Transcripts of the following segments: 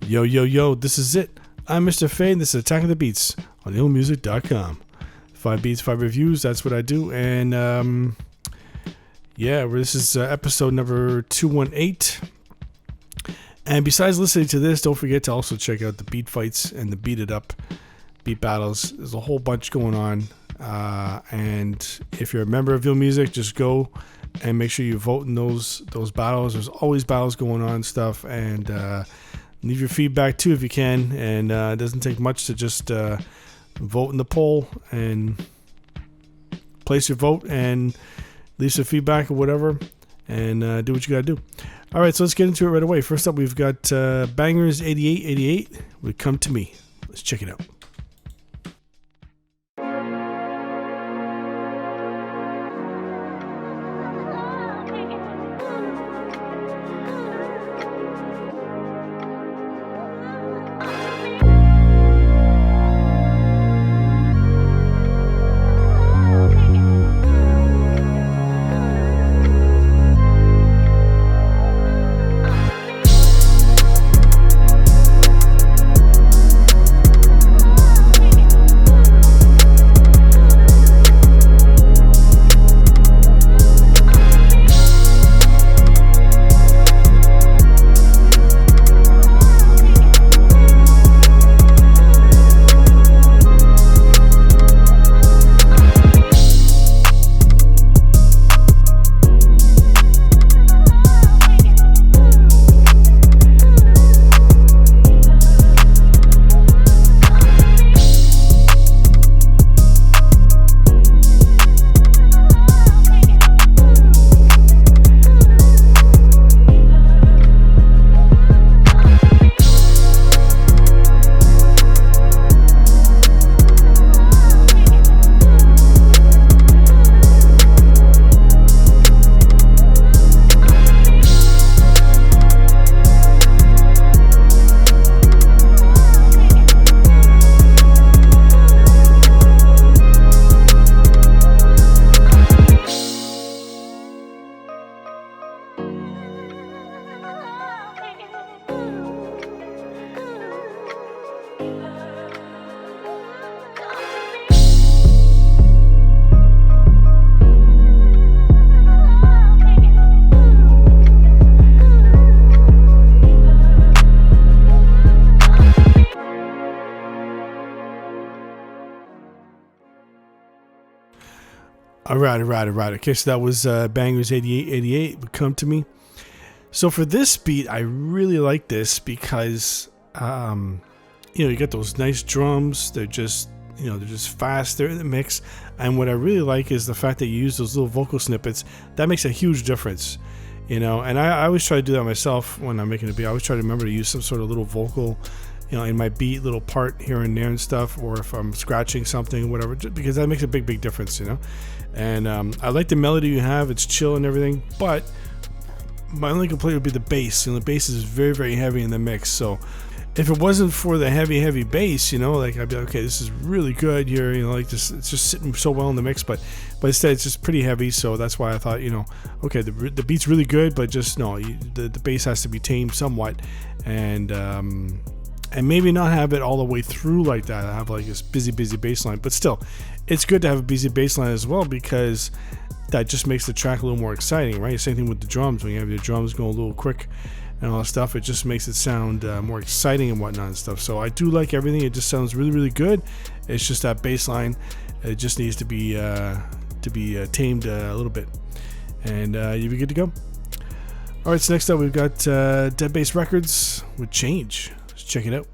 Yo, yo, yo, this is it. I'm Mr. Faye, and this is Attack of the Beats on IllMuzik.com. 5 beats, 5 reviews, that's what I do. And, this is episode number 218. And besides listening to this, don't forget to also check out the beat fights and the beat it up beat battles. There's a whole bunch going on. And if you're a member of IllMuzik, just go and make sure you vote in those battles. There's always battles going on and stuff. And, leave your feedback too if you can, and it doesn't take much to just vote in the poll and place your vote and leave some feedback or whatever, and do what you gotta do. All right, so let's get into it right away. First up, we've got Bangers 8888 with Come to Me. Let's check it out. All right. Okay, so that was Bangers 8888 would Come to Me. So for this beat, I really like this because, you got those nice drums. They're just fast. They're in the mix. And what I really like is the fact that you use those little vocal snippets. That makes a huge difference, And I always try to do that myself when I'm making a beat. I always try to remember to use some sort of little vocal, in my beat, little part here and there and stuff, or if I'm scratching something, whatever, just because that makes a big difference, And I like the melody you have; it's chill and everything. But my only complaint would be the bass. The bass is very, very heavy in the mix. So if it wasn't for the heavy bass, I'd be like, okay, this is really good here. Like this, it's just sitting so well in the mix. But instead, it's just pretty heavy. So that's why I thought, okay, the beat's really good, but just the bass has to be tamed somewhat, and maybe not have it all the way through like that. I have like this busy bass line, but still, it's good to have a busy bass line as well because that just makes the track a little more exciting, right? Same thing with the drums. When you have your drums going a little quick and all that stuff, it just makes it sound more exciting and whatnot and stuff. So I do like everything. It just sounds really good. It's just that bass line. It just needs to be tamed a little bit, and you'll be good to go. All right, so next up we've got Dead Bass Records with Change. Let's check it out.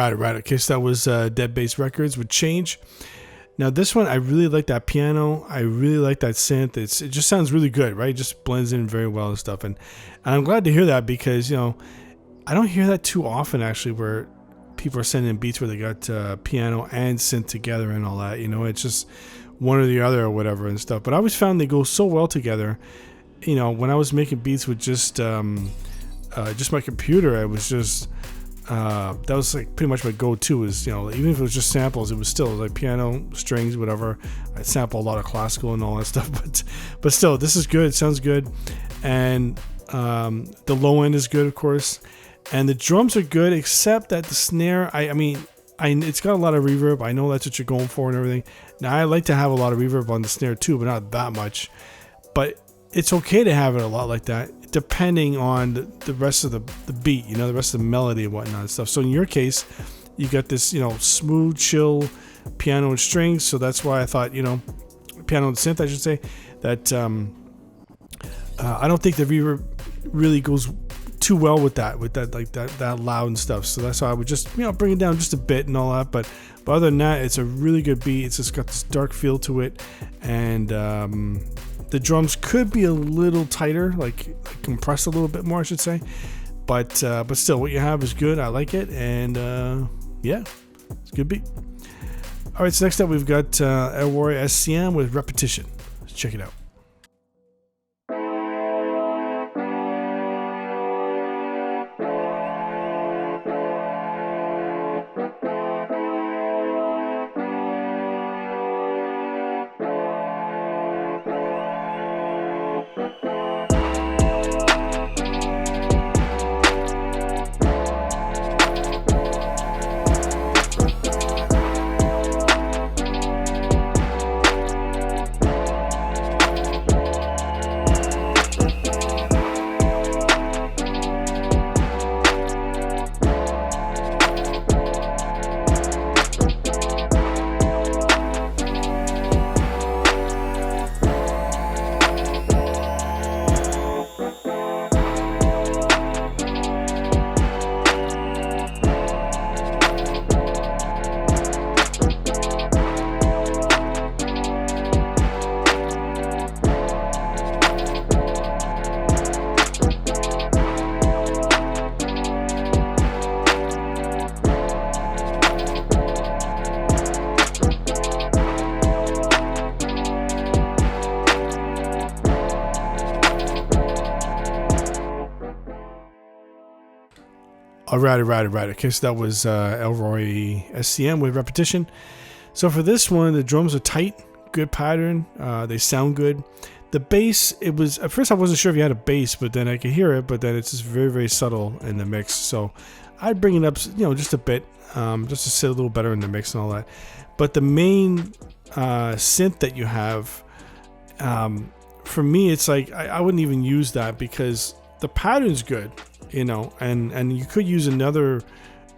Alright. Okay, so that was Dead Bass Records with Change. Now this one, I really like that piano. I really like that synth. It just sounds really good, right? It just blends in very well and stuff. And I'm glad to hear that because, you know, I don't hear that too often actually, where people are sending beats where they got piano and synth together and all that. You know, it's just one or the other or whatever and stuff. But I always found they go so well together. You know, when I was making beats with just my computer, I was just that was like pretty much my go-to. Is, you know, even if it was just samples, it was still like piano, strings, whatever. I sample a lot of classical and all that stuff, but still, this is good. It sounds good, and the low end is good, of course, and the drums are good, except that the snare. I mean, it's got a lot of reverb. I know that's what you're going for and everything. Now I like to have a lot of reverb on the snare too, but not that much. But it's okay to have it a lot like that, depending on the rest of the beat, you know, the rest of the melody and whatnot and stuff. So in your case, you got this, you know, smooth, chill piano and strings. So that's why I thought, you know, piano and synth, I should say, that I don't think the reverb really goes too well with that like that loud and stuff. So that's why I would just, you know, bring it down just a bit and all that. But other than that, it's a really good beat. It's just got this dark feel to it, and the drums could be a little tighter, like compressed a little bit more, I should say. But still, what you have is good. I like it, and yeah, it's a good beat. All right, so next up we've got Elroy SCM with Repetition. Let's check it out. All right. Okay, so that was Elroy SCM with Repetition. So for this one, the drums are tight, good pattern. They sound good. The bass, it was, at first I wasn't sure if you had a bass, but then I could hear it, but then it's just very, very subtle in the mix. So I'd bring it up, you know, just a bit, just to sit a little better in the mix and all that. But the main synth that you have, for me, it's like I wouldn't even use that because the pattern's good, you know, and you could use another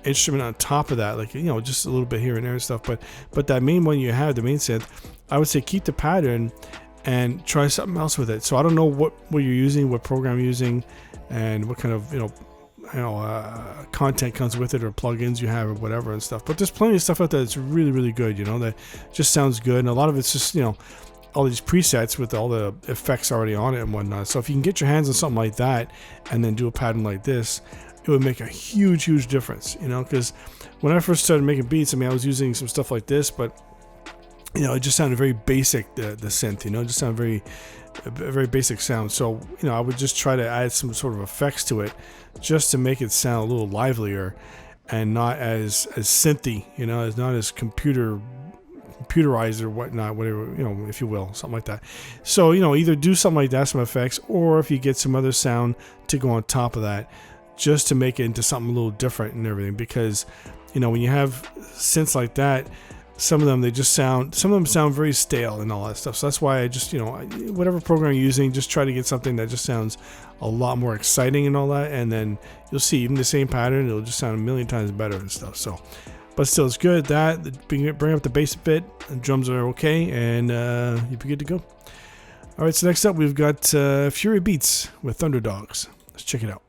instrument on top of that, like, you know, just a little bit here and there and stuff. But that main one you have, the main synth, I would say keep the pattern and try something else with it. So I don't know what you're using, what program you're using, and what kind of content comes with it, or plugins you have, or whatever and stuff. But there's plenty of stuff out there that's really, really good, you know, that just sounds good. And a lot of it's just, you know, all these presets with all the effects already on it and whatnot. So if you can get your hands on something like that and then do a pattern like this, it would make a huge difference, you know, because when I first started making beats, I mean, I was using some stuff like this, but it just sounded very basic. The synth, it just sounded a very basic sound. So I would just try to add some sort of effects to it, just to make it sound a little livelier, and not as synthy. As not as computerized or whatnot, whatever, if you will, something like that. So either do something like that, some effects, or if you get some other sound to go on top of that, just to make it into something a little different and everything. Because when you have synths like that, some of them sound very stale and all that stuff. So that's why I just whatever program you're using, just try to get something that just sounds a lot more exciting and all that, and then you'll see even the same pattern, it'll just sound a million times better and stuff. So but still, it's good that bring up the bass a bit, and drums are okay, and you'll be good to go. All right, so next up we've got Fury Beats with Thunderdogs. Let's check it out.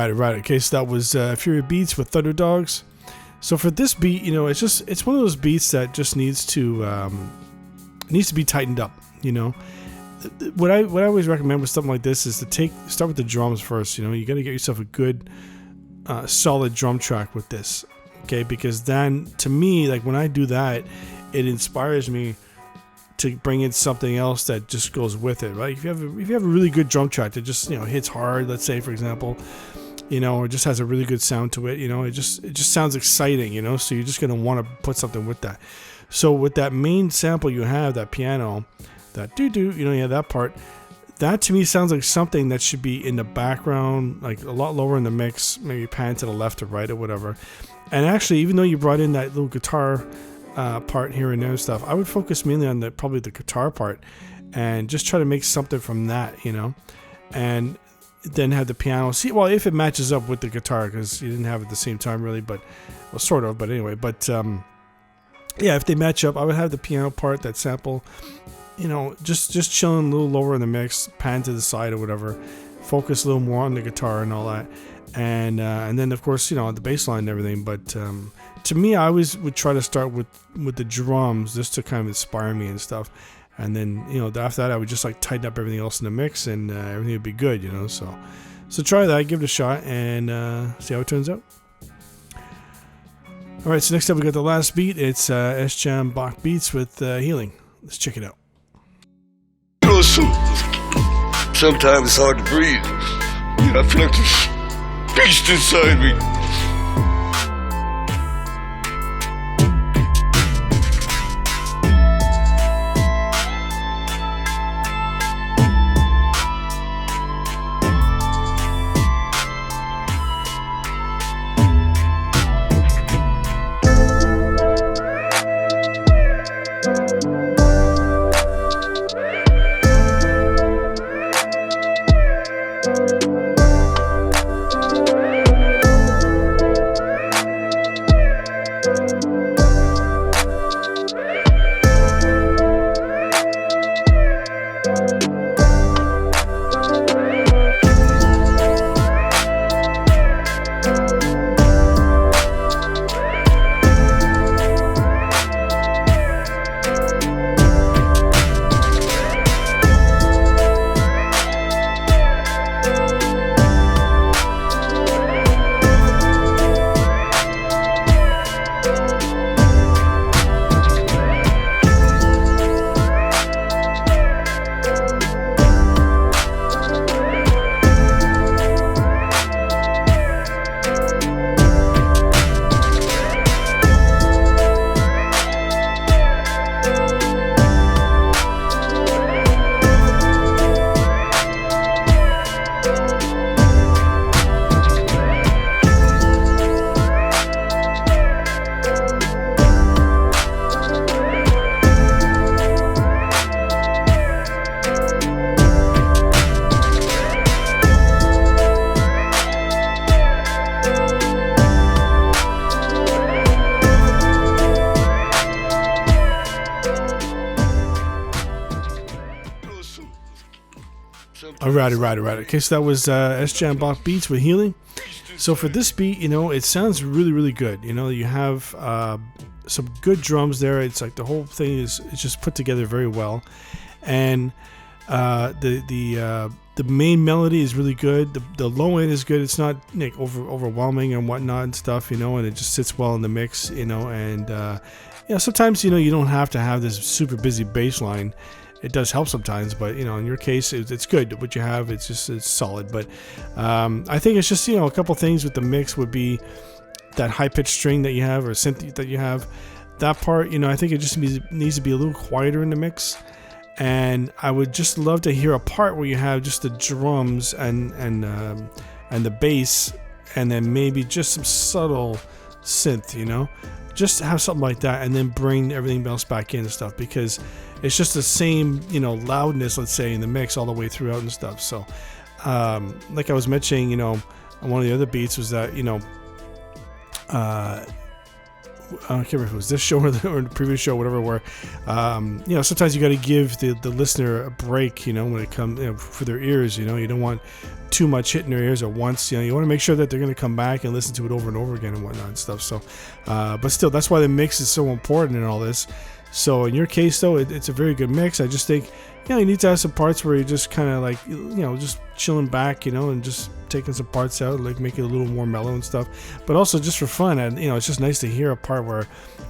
Right. Okay, so that was Fury Beats with Thunderdogs. So for this beat, it's one of those beats that just needs to be tightened up. What I always recommend with something like this is to start with the drums first. You got to get yourself a good solid drum track with this. Okay, because then to me, like when I do that, it inspires me to bring in something else that just goes with it, right? If you have a really good drum track that just hits hard, let's say for example, or just has a really good sound to it, it just sounds exciting, so you're just gonna want to put something with that. So with that main sample you have, that piano, that that part, that to me sounds like something that should be in the background, like a lot lower in the mix, maybe pan to the left or right or whatever. And actually, even though you brought in that little guitar part here and there and stuff, I would focus mainly on probably the guitar part and just try to make something from that, and then have the piano. See, well, if it matches up with the guitar, because you didn't have it at the same time really, but well, sort of, but anyway, but yeah, if they match up, I would have the piano part, that sample, just chilling a little lower in the mix, pan to the side or whatever, focus a little more on the guitar and all that, and then of course the bass line and everything. But to me, I always would try to start with the drums just to kind of inspire me and stuff, and then after that I would just like tighten up everything else in the mix, and everything would be good, so try that, give it a shot, and see how it turns out. Alright, so next up we got the last beat. It's S-Jam Bach Beats with Healing. Let's check it out. Sometimes it's hard to breathe. I feel like there's beast inside me. All right. Okay, so that was S-Jam Bach Beats with Healing. So for this beat, it sounds really, really good. You have some good drums there. It's like the whole thing is just put together very well, and the main melody is really good. The low end is good. It's not overwhelming and whatnot and stuff, and it just sits well in the mix, and sometimes you don't have to have this super busy bass line. It does help sometimes, but in your case, it's good. What you have, it's solid. But I think it's just a couple things with the mix would be that high pitched string that you have or synth that you have. That part, I think it just needs to be a little quieter in the mix. And I would just love to hear a part where you have just the drums and the bass, and then maybe just some subtle synth, just have something like that, and then bring everything else back in and stuff, because it's just the same, loudness, let's say, in the mix all the way throughout and stuff. So, like I was mentioning, on one of the other beats was that, I can't remember if it was this show or the previous show, whatever, where, sometimes you got to give the listener a break, when it comes, for their ears, you don't want too much hitting their ears at once. You want to make sure that they're going to come back and listen to it over and over again and whatnot and stuff. So, but still, that's why the mix is so important in all this. So in your case, though, it's a very good mix. I just think, you need to have some parts where you're just kind of like, just chilling back, and just taking some parts out, like make it a little more mellow and stuff. But also just for fun, and it's just nice to hear a part where,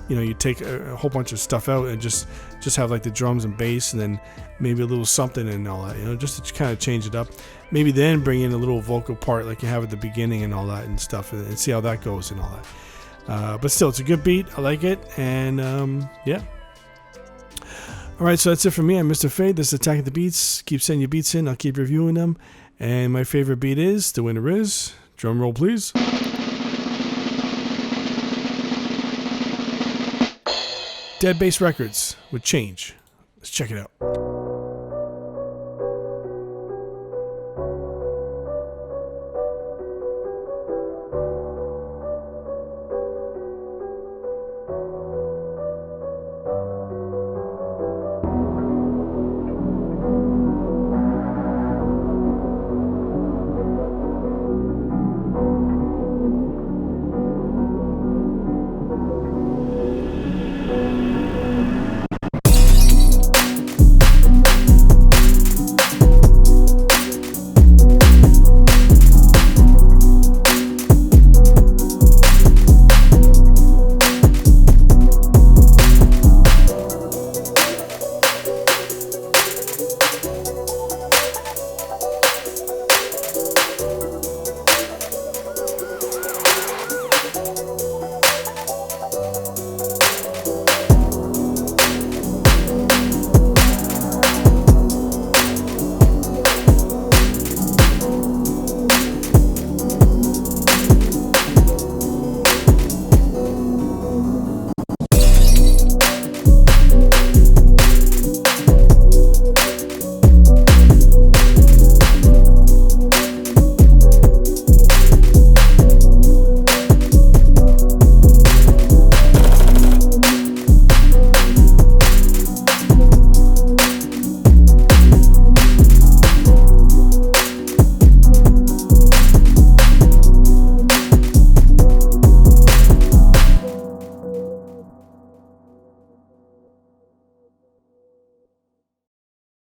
you take a whole bunch of stuff out and just have like the drums and bass, and then maybe a little something and all that, just to kind of change it up. Maybe then bring in a little vocal part like you have at the beginning and all that and stuff, and see how that goes and all that. But still, it's a good beat. I like it, and yeah. Alright, so that's it for me. I'm Mr. Fade. This is Attack of the Beats. Keep sending your beats in. I'll keep reviewing them. And my favorite beat is, the winner is, drum roll please, Dead Bass Records with Change. Let's check it out.